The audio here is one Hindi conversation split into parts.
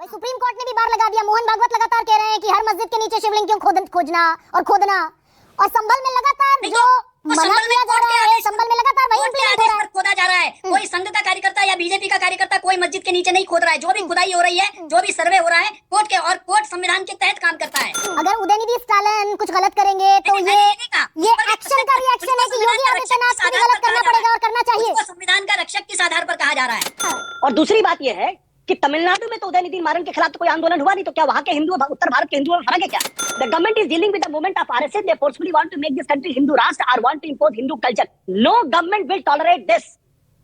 सुप्रीम कोर्ट ने भी बार लगा दिया। मोहन भागवत लगातार कह रहे हैं कि हर मस्जिद के नीचे शिवलिंग क्यों खोजना और खोदना, और संभल में लगातार जो मना किया जा रहा है, संभल में लगातार वही इम्प्लीमेंट हो रहा है, खोदा जा रहा है। कोई संघ का कार्यकर्ता या बीजेपी का कार्यकर्ता कोई मस्जिद के नीचे नहीं खोद रहा है। जो भी खुदाई हो रही है, जो भी सर्वे हो रहा है, कोर्ट के और कोर्ट संविधान के तहत काम करता है। अगर उदयनिधि स्टालिन कुछ गलत करेंगे तो ये एक्शन का रिएक्शन है कि योगी आदित्यनाथ को भी गलत करना पड़ेगा और करना चाहिए। संविधान का रक्षक किस आधार पर कहा जा रहा है? और दूसरी बात यह है कि तमिलनाडु में तो उदयनिधि मारन के खिलाफ तो कोई आंदोलन हुआ नहीं, तो क्या वहां के हिंदू उत्तर भारत के हिंदुओं में फर्क है क्या? The government is dealing with the movement of RSS, they forcefully want to make this country Hindu राष्ट्र और want to impose Hindu culture. No government will tolerate this.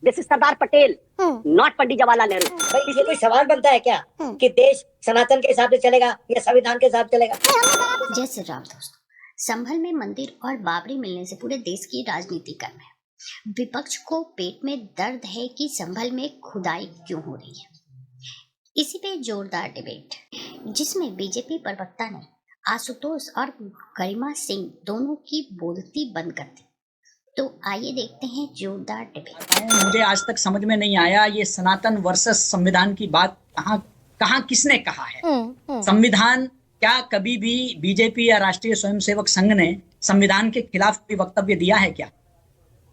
This is Sardar Patel, not Pandit Jawaharlal Nehru. भाई इसलिए कोई सवाल बनता है क्या कि देश सनातन के हिसाब से चलेगा या संविधान के हिसाब से चलेगा? जय श्री राम दोस्तों। संभल में मंदिर और बाबरी मिलने से पूरे देश की राजनीति गर्म है। विपक्ष को पेट में दर्द है कि संभल में खुदाई क्यों हो रही है। इसी पे जोरदार डिबेट, जिसमें बीजेपी प्रवक्ता ने आशुतोष और गरिमा सिंह दोनों की बोलती बंद कर दी। तो आइए देखते हैं जोरदार डिबेट। मुझे आज तक समझ में नहीं आया ये सनातन वर्सेस संविधान की बात कहाँ किसने कहा है। संविधान क्या कभी भी बीजेपी या राष्ट्रीय स्वयंसेवक संघ ने संविधान के खिलाफ कोई वक्तव्य दिया है क्या?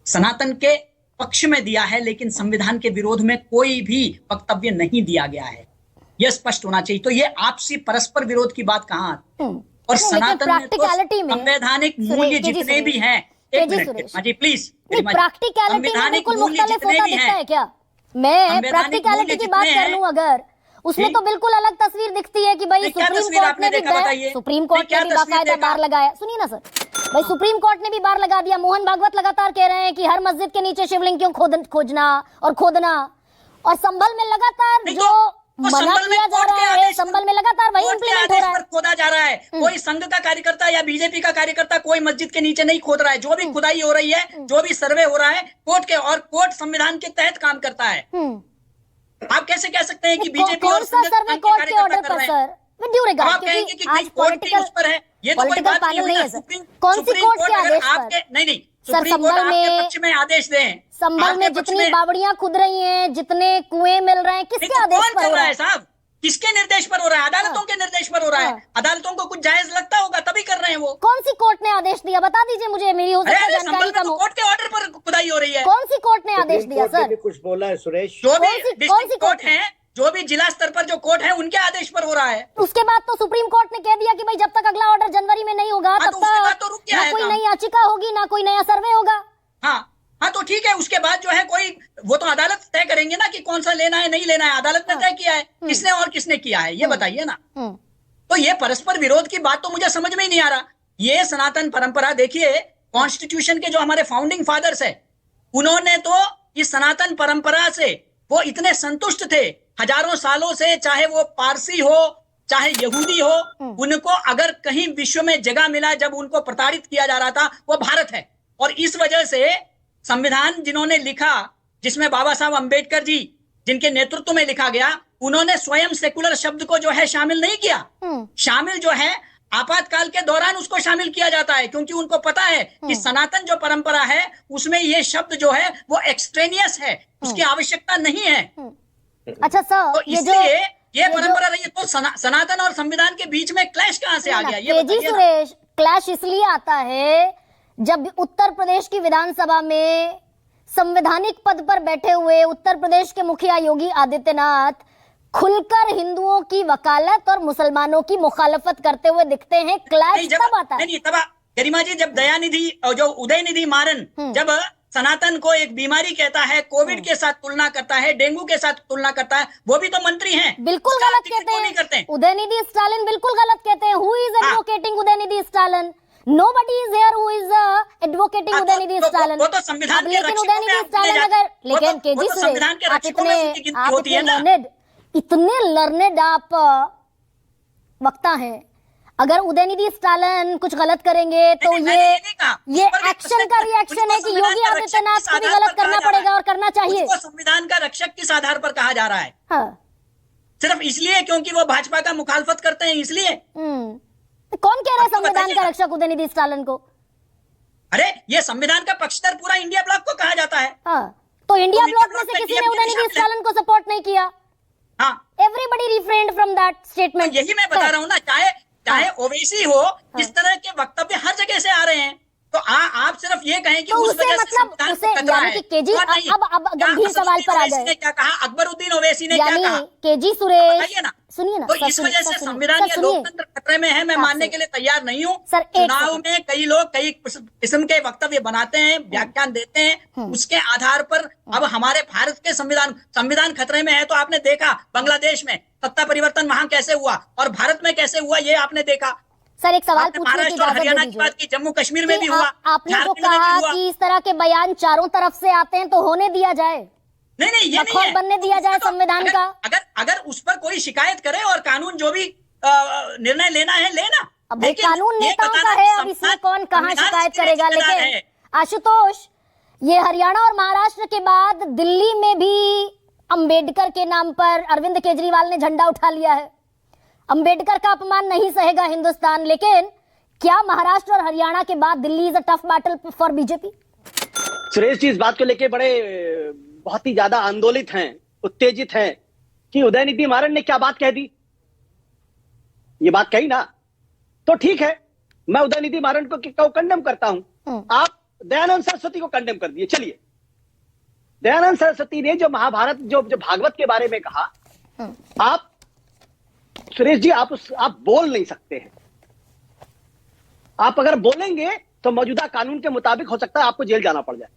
सनातन के पक्ष में दिया है, लेकिन संविधान के विरोध में कोई भी वक्तव्य नहीं दिया गया है। यह स्पष्ट होना चाहिए। तो ये आपसी परस्पर विरोध की बात कहाँ आती है? और सनातन में तो संवैधानिक मूल्य जितने भी हैं, एक मिनट जी प्लीज, संवैधानिक मूल्य जितने भी हैं क्या? मैं प्रैक्टिकलिटी की बात कर लूं अगर, उसमें तो बिल्कुल अलग तस्वीर दिखती है कि भाई सुप्रीम कोर्ट ने भी बाकायदा बार लगाया। सुनिए ना सर, भाई सुप्रीम कोर्ट ने भी बार लगा दिया। मोहन भागवत लगातार कह रहे हैं कि हर मस्जिद के नीचे शिवलिंग क्यों खोजना और खोदना, और संभल में लगातार जो मना किया जा रहा है, संभल में लगातार वही इम्प्लीमेंट हो रहा है, खोदा जा रहा है। कोई संघ का कार्यकर्ता या बीजेपी का कार्यकर्ता कोई मस्जिद के नीचे नहीं खोद रहा है। जो भी खुदाई हो रही है, जो भी सर्वे हो रहा है, कोर्ट के और कोर्ट संविधान के तहत काम करता है। आप कैसे कह सकते हैं कि बीजेपी और संघ के कोर्ट के ऑर्डर पर सर, आप कहेंगे कि आज कोर्ट के उस पर है, ये तो कोई बात नहीं है सर। कौन सी कोर्ट के आदेश पर? नहीं सर, संभल में पक्ष में आदेश दें। संभल में जितनी बावड़ियां खुद रही हैं, जितने कुएं मिल रहे हैं, किसके आदेश पर हो रहा है साहब? किसके निर्देश पर हो रहा है? अदालतों के निर्देश पर हो रहा है। अदालतों को कुछ जायज लगता होगा तभी कर रहे हैं वो। कौन सी कोर्ट ने आदेश दिया, बता दीजिए मुझे, मेरी हो सकता है जानकारी कम हो। कोर्ट के ऑर्डर पर खुदाई हो रही है। कौन सी कोर्ट ने आदेश दिया सर? कुछ बोला है सुरेश? जो भी डिस्ट्रिक्ट कोर्ट है, जो भी जिला स्तर पर जो कोर्ट है, उनके आदेश पर हो रहा है। उसके बाद तो सुप्रीम कोर्ट ने कह दिया कि भाई जब तक अगला ऑर्डर जनवरी में नहीं होगा तब तक ना कोई नई याचिका होगी, ना कोई नया सर्वे होगा। हाँ तो ठीक है। उसके बाद जो है कोई, वो तो अदालत तय करेंगे ना कि कौन सा लेना है नहीं लेना है। अदालत ने तय किया है, किसने और किसने किया है, ये बताइए ना। तो ये परस्पर विरोध की बात तो मुझे समझ में ही नहीं आ रहा। ये सनातन परंपरा देखिए, कॉन्स्टिट्यूशन के जो हमारे फाउंडिंग फादर्स है, उन्होंने तो इस सनातन परंपरा से वो इतने संतुष्ट थे हजारों सालों से, चाहे वो पारसी हो चाहे यहूदी हो, उनको अगर कहीं विश्व में जगह मिला जब उनको प्रताड़ित किया जा रहा था, वो भारत है। और इस वजह से संविधान जिन्होंने लिखा, जिसमें बाबा साहब अंबेडकर जी जिनके नेतृत्व में लिखा गया, उन्होंने स्वयं सेकुलर शब्द को जो है शामिल नहीं किया। शामिल जो है आपातकाल के दौरान उसको शामिल किया जाता है, क्योंकि उनको पता है कि सनातन जो परंपरा है उसमें ये शब्द जो है वो एक्सट्रेनियस है, उसकी आवश्यकता नहीं है। अच्छा सर, तो इसलिए ये परंपरा रही है। तो सनातन और संविधान के बीच में क्लैश कहां से आ गया? ये जी सुरेश, क्लैश इसलिए आता है जब उत्तर प्रदेश की विधानसभा में संवैधानिक पद पर बैठे हुए उत्तर प्रदेश के मुखिया योगी आदित्यनाथ खुलकर हिंदुओं की वकालत और मुसलमानों की मुखालफत करते हुए दिखते हैं। क्लैश तब आता है। नहीं, तब गरिमा जी, जब दयानिधि और जो उदयनिधि मारन जब सनातन को एक बीमारी कहता है, कोविड के साथ तुलना करता है, डेंगू के साथ तुलना करता है, वो भी तो मंत्री हैं। बिल्कुल गलत कहते हैं। उदयनिधि स्टालिन बिल्कुल गलत कहते हैं। Who is advocating Udhayanidhi Stalin? Nobody is here who is advocating Udhayanidhi Stalin. वो तो संविधान के लेकिन उदयनिधि स्टालिन अगर, लेकिन केजी सुरेश, आप इतने लर्नेड आप वक्ता हैं, अगर उदयनिधि स्टालिन कुछ गलत करेंगे तो ये एक्शन का रिएक्शन है कि योगी आदित्यनाथ को भी गलत करना पड़ेगा और करना चाहिए। संविधान का रक्षक किस आधार पर कहा जा रहा है? सिर्फ इसलिए क्योंकि वो भाजपा का मुखालफत करते हैं, इसलिए? कौन कह रहा है संविधान का रक्षक उदयनिधि स्टालिन को? अरे ये संविधान का पक्षधर पूरा इंडिया ब्लॉक को कहा जाता है। तो इंडिया ब्लॉक में से किसी ने उदयनिधि स्टालिन को सपोर्ट नहीं किया। हाँ एवरीबडी रिफ्रेन्ड फ्रॉम दैट तो स्टेटमेंट। यही मैं बता रहा हूँ ना, चाहे ओवैसी हो, इस तरह के वक्तव्य हर जगह से आ रहे हैं। तो आप सिर्फ ये कहें कि तो उस उसे वजह से मतलब संविधान उसे को खतरा यानी है। कि केजी और नहीं, अब क्या गंभीर सवाल पर आ असदुद्दीन ओवैसी गए। ने क्या कहा, अकबरुद्दीन ओवैसी ने क्या यानी कहा, केजी सुरेश, बताइए ना। सुनिए ना तो सर, इस सुनिए, वजह सर, से सुनिए, संविधान सर, या सुनिए। लोकतंत्र खतरे में है, मैं आपसे। मानने के लिए तैयार नहीं हूँ। सर, एक चुनाव सेकंड। में कई लोग कई किस्म के वक्तव्य बनाते हैं, व्याख्यान देते हैं, उसके आधार पर अब हमारे भारत के संविधान खतरे में है। तो आपने देखा बांग्लादेश में सत्ता परिवर्तन वहां कैसे हुआ और भारत में कैसे हुआ, ये आपने देखा। सर एक सवाल आपने पूछने की महाराष्ट्र और इजाजत दे हरियाणा की दीजिए बात की, जम्मू कश्मीर में भी कि हुआ, आपने जो झारखंड में भी कहा हुआ। कि इस तरह के बयान चारों तरफ से आते हैं तो होने दिया जाए, नहीं नहीं, ये नहीं मखौल है। बनने दिया जाए तो संविधान का। अगर उस पर कोई शिकायत करे और कानून जो भी निर्णय लेना है लेना। अब भाई लेकिन कानून ये नेताओं बताना का कि है, अब इसमें कौन कहाँ संविधान शिकायत किसके करेगा। जिम्मेदार लेकिन है? आशुतोष, ये हरियाणा और महाराष्ट्र के बाद दिल्ली में भी अंबेडकर के नाम पर अरविंद केजरीवाल ने झंडा उठा लिया है। अंबेडकर का अपमान नहीं सहेगा हिंदुस्तान, लेकिन क्या महाराष्ट्र और हरियाणा के बाद Delhi is a tough battle for BJP? Suresh ji इस बात को लेके बहुत ही ज्यादा आंदोलित हैं, उत्तेजित हैं कि उदयनिधि मारन ने क्या बात कह दी। ये बात कही ना, तो ठीक है, मैं उदयनिधि मारन को कंडेम करता हूं। आप दयानंद सरस्वती को कंडेम कर दिए। चलिए, दयानंद सरस्वती ने जो महाभारत जो भागवत के बारे में कहा, आप सुरेश जी आप बोल नहीं सकते हैं। आप अगर बोलेंगे तो मौजूदा कानून के मुताबिक हो सकता है आपको जेल जाना पड़ जाए।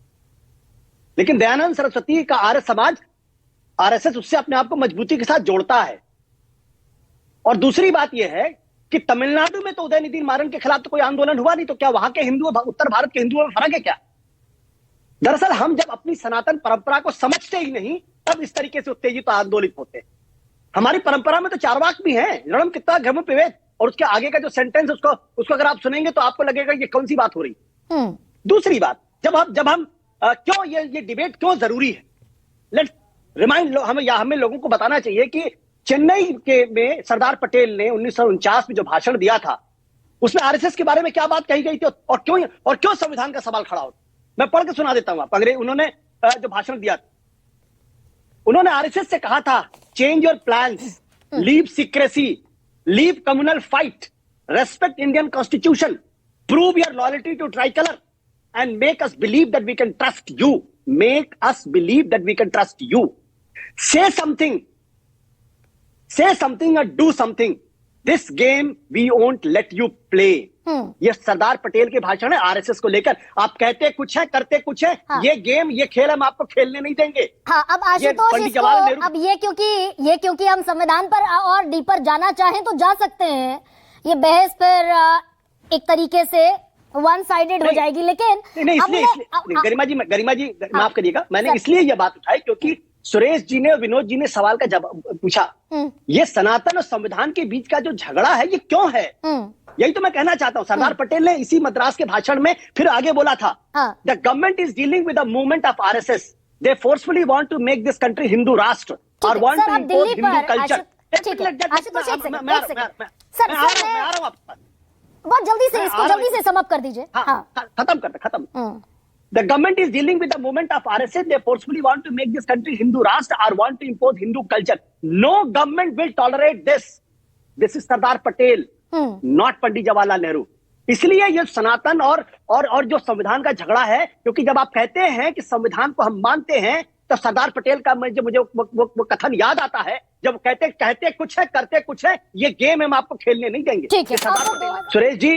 लेकिन दयानंद सरस्वती का आर्य समाज, आरएसएस उससे अपने आप को मजबूती के साथ जोड़ता है। और दूसरी बात यह है कि तमिलनाडु में तो उदयनिधि मारन के खिलाफ तो कोई आंदोलन हुआ नहीं, तो क्या वहां के हिंदू उत्तर भारत के हिंदुओं में फर्क है क्या? दरअसल हम जब अपनी सनातन परंपरा को समझते ही नहीं, तब इस तरीके से उत्तेजित आंदोलित होते हैं। हमारी परंपरा में तो 4 वाक्य भी हैं, रणम कितना घम पिबेत, और उसके आगे का जो सेंटेंस उसको अगर आप सुनेंगे तो आपको लगेगा ये कौन सी बात हो रही। दूसरी बात, जब हम क्यों ये डिबेट क्यों जरूरी है, लेट्स रिमाइंड, हमें लोगों को बताना चाहिए कि चेन्नई में सरदार पटेल ने 1949 में जो भाषण दिया था, उसमें आरएसएस के बारे में क्या बात कही गई थी और क्यों संविधान का सवाल खड़ा होता। मैं पढ़ के सुना देता हूं। अंग्रेज उन्होंने जो भाषण दिया, उन्होंने आरएसएस से कहा था, change your plans, leave secrecy, leave communal fight, respect Indian constitution, prove your loyalty to tricolour and make us believe that we can trust you. Make us believe that we can trust you. Say something or do something. This game we won't let you play. ये सरदार पटेल के भाषण है आरएसएस को लेकर। आप कहते कुछ है, करते कुछ है। हाँ। ये गेम, ये खेल हम आपको खेलने नहीं देंगे। हाँ, अब आशुतोष इसको, अब ये क्योंकि हम संविधान पर और डीपर जाना चाहें तो जा सकते हैं। ये बहस पर एक तरीके से वन साइडेड हो जाएगी, लेकिन नहीं, इसलिए गरिमा जी माफ करिएगा, मैंने इसलिए यह बात उठाई क्योंकि सुरेश जी ने और विनोद जी ने सवाल का जवाब पूछा। ये सनातन और संविधान के बीच का जो झगड़ा है ये क्यों है, यही तो मैं कहना चाहता हूँ। सरदार पटेल ने इसी मद्रास के भाषण में फिर आगे बोला था, the government is dealing with the movement of RSS, they forcefully want to make this country Hindu राष्ट्र और want to impose Hindu culture. बहुत जल्दी से इसको जल्दी से सम अप कर दीजिए। खत्म। The government is dealing with the movement of RSS. They forcefully want to make this country Hindu Rashtra or want to impose Hindu culture. No government will tolerate this. This is Sardar Patel, not पंडित जवाहरलाल नेहरू। इसलिए ये सनातन और जो संविधान का झगड़ा है, क्योंकि जब आप कहते हैं कि संविधान को हम मानते हैं, तो सरदार पटेल का मुझे वो कथन याद आता है, जब कहते कुछ है, करते कुछ है। ये गेम हम आपको खेलने नहीं देंगे। ठीक है सुरेश जी,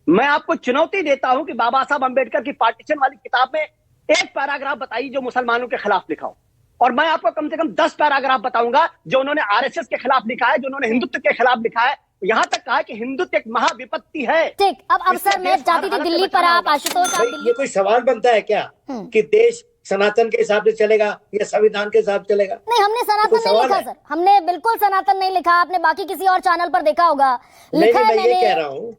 मैं आपको चुनौती देता हूं कि बाबा साहब अंबेडकर की पार्टीशन वाली किताब में एक पैराग्राफ बताइए जो मुसलमानों के खिलाफ लिखा हो, और मैं आपको कम से कम 10 पैराग्राफ बताऊंगा जो उन्होंने आरएसएस के खिलाफ लिखा है, जो उन्होंने हिंदुत्व के खिलाफ लिखा है। यहां तक कहा कि हिंदुत्व एक महाविपत्ति है। ठीक, अब सर मैं चाहती थी दिल्ली पर आप आशुतोष, ये कोई सवाल बनता है क्या कि देश सनातन के हिसाब से चलेगा या संविधान के हिसाब से चलेगा? नहीं, हमने सनातन नहीं लिखा सर, हमने बिल्कुल सनातन नहीं लिखा। आपने बाकी किसी और चैनल पर देखा होगा, लिखा है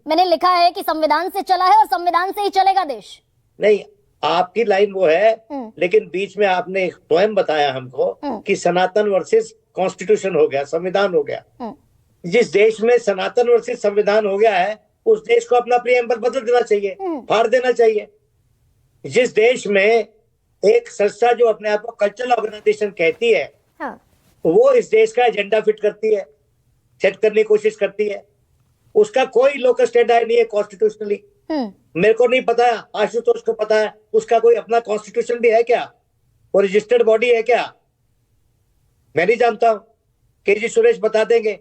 मैंने लिखा है कि संविधान से चला है और संविधान से ही चलेगा देश। नहीं, आपकी लाइन वो है, लेकिन बीच में आपने एक पोएम बताया हमको कि सनातन वर्सेस कॉन्स्टिट्यूशन हो गया, संविधान हो गया। जिस देश में सनातन वर्सेस संविधान हो गया है, उस देश को अपना प्रीएम्बल बदल देना चाहिए, फाड़ देना चाहिए। जिस देश में एक संस्था जो अपने आप को कल्चरल ऑर्गेनाइजेशन कहती है, वो इस देश का एजेंडा फिट करती है, सेट करने की कोशिश करती है। उसका कोई लोकल स्टैंडर्ड नहीं है कॉन्स्टिट्यूशनली। मेरे को नहीं पता, आशुतोष को पता है, उसका कोई अपना कॉन्स्टिट्यूशन भी है क्या? वो रजिस्टर्ड बॉडी है क्या? मैं नहीं जानता हूं, केजी सुरेश बता देंगे।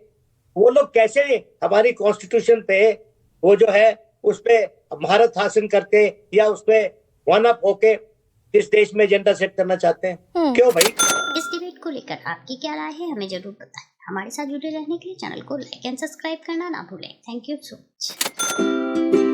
वो लोग कैसे हमारी कॉन्स्टिट्यूशन पे वो जो है उस पे महारत हासिल करके या उस पे वन अप होके इस देश में एजेंडा सेट करना चाहते हैं? क्यों भाई? इस डिबेट को लेकर आपकी क्या राय है हमें जरूर बताएं। हमारे साथ जुड़े रहने के लिए चैनल को लाइक एंड सब्सक्राइब करना ना भूलें। Thank you so much.